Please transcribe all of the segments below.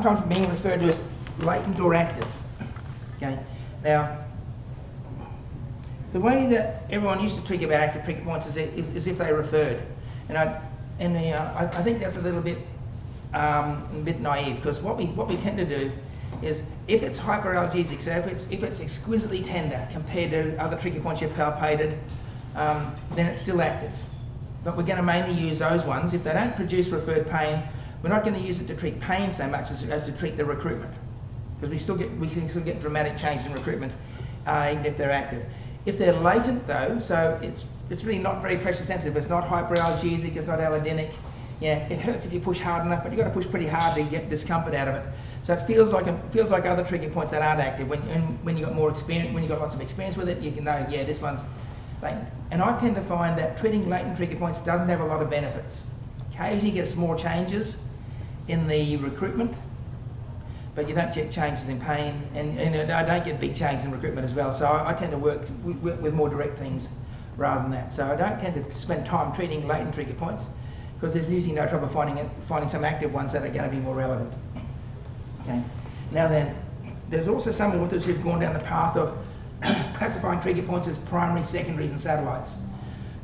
sometimes being referred to as latent or active. Okay. Now, the way that everyone used to think about active trigger points is if they referred, and I think that's a little bit naive, because what we tend to do is, if it's hyperalgesic, so if it's exquisitely tender compared to other trigger points you've palpated, then it's still active. But we're going to mainly use those ones. If they don't produce referred pain, we're not going to use it to treat pain so much as to treat the recruitment, because we can still get dramatic change in recruitment even if they're active. If they're latent though, so it's really not very pressure sensitive, it's not hyperalgesic, it's not allergenic. Yeah, it hurts if you push hard enough, but you've got to push pretty hard to get discomfort out of it. So it feels like other trigger points that aren't active. When you got more experience, when you got lots of experience with it, you can know, yeah, this one's latent. And I tend to find that treating latent trigger points doesn't have a lot of benefits. Occasionally you get small changes in the recruitment, but you don't get changes in pain, and I don't get big changes in recruitment as well. So I tend to work with more direct things rather than that. So I don't tend to spend time treating latent trigger points, because there's usually no trouble finding some active ones that are going to be more relevant. Okay. Now then, there's also some authors who've gone down the path of classifying trigger points as primary, secondaries, and satellites.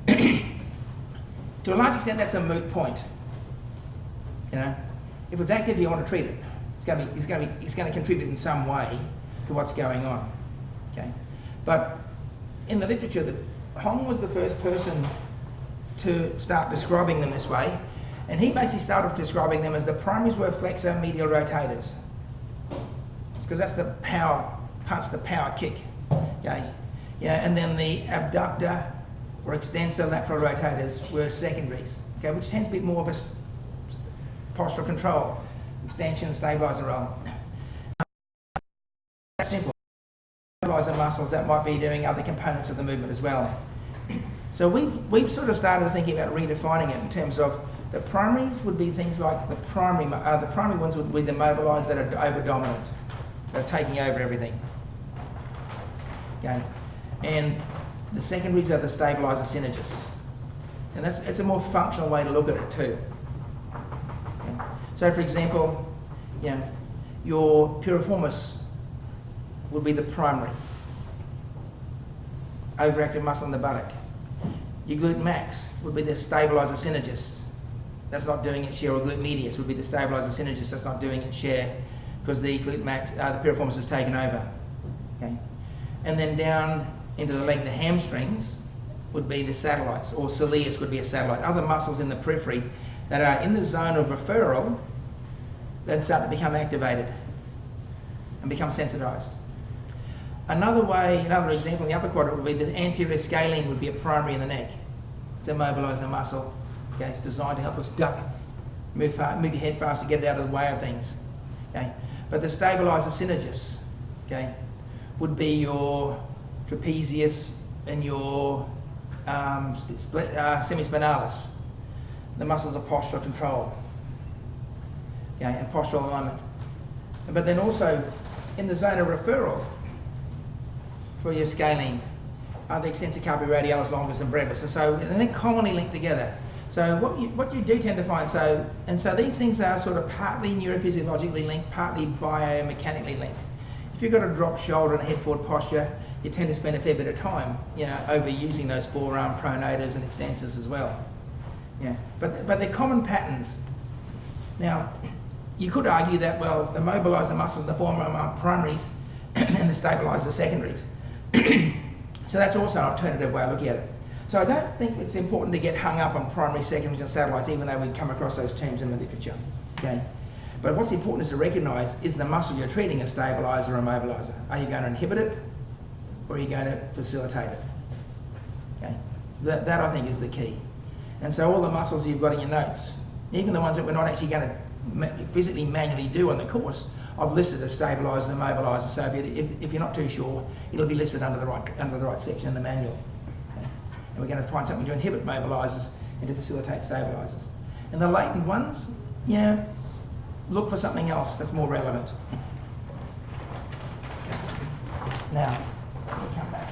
To a large extent, that's a moot point. You know, if it's active, you want to treat it. It's going to contribute in some way to what's going on. Okay, but in the literature, Hong was the first person to start describing them this way, and he basically started describing them as the primaries were flexo-medial rotators, because that's the power punch, the power kick. Okay, yeah, and then the abductor or extensor lateral rotators were secondaries. Okay, which tends to be more of a postural control, extension, stabilizer role. That's simple. Stabilizer muscles that might be doing other components of the movement as well. So we've sort of started thinking about redefining it in terms of the primaries would be things like the primary ones would be the mobilised that are over dominant, that are taking over everything. Okay, and the secondaries are the stabiliser synergists, and it's a more functional way to look at it too. Okay. So, for example, you know, your piriformis would be the primary overactive muscle in the buttock. Your glute max would be the stabiliser synergist. That's not doing its share, or glute medius would be the stabiliser synergist. That's not doing its share because the glute max, the piriformis has taken over. Okay, and then down into the leg, the hamstrings would be the satellites, or soleus would be a satellite. Other muscles in the periphery that are in the zone of referral then start to become activated and become sensitised. Another example in the upper quadrant would be the anterior scalene would be a primary in the neck. It's a mobiliser muscle. Okay, it's designed to help us duck, move your head fast to get it out of the way of things. Okay, but the stabiliser synergists, okay, would be your trapezius and your semispinalis, the muscles of postural control, okay, and postural alignment. But then also in the zone of referral for your scalene are the extensor carpi radialis longus and brevis, and so they're commonly linked together. So what you do tend to find, so these things are sort of partly neurophysiologically linked, partly biomechanically linked. If you've got a drop shoulder and a head forward posture, you tend to spend a fair bit of time, you know, overusing those forearm pronators and extensors as well. Yeah, but they're common patterns. Now, you could argue that, well, the mobiliser muscles in the forearm are primaries and the stabiliser secondaries. So that's also an alternative way of looking at it. So I don't think it's important to get hung up on primary, secondaries and satellites, even though we come across those terms in the literature. Okay? But what's important is to recognise, is the muscle you're treating a stabiliser or a mobiliser? Are you going to inhibit it, or are you going to facilitate it? Okay? That I think is the key. And so all the muscles you've got in your notes, even the ones that we're not actually going to physically manually do on the course, I've listed as stabilisers and mobilisers. So if you're not too sure, it'll be listed under the right section in the manual. Okay? And we're going to find something to inhibit mobilisers and to facilitate stabilisers. And the latent ones, yeah, look for something else that's more relevant. Okay. Now, we'll come back.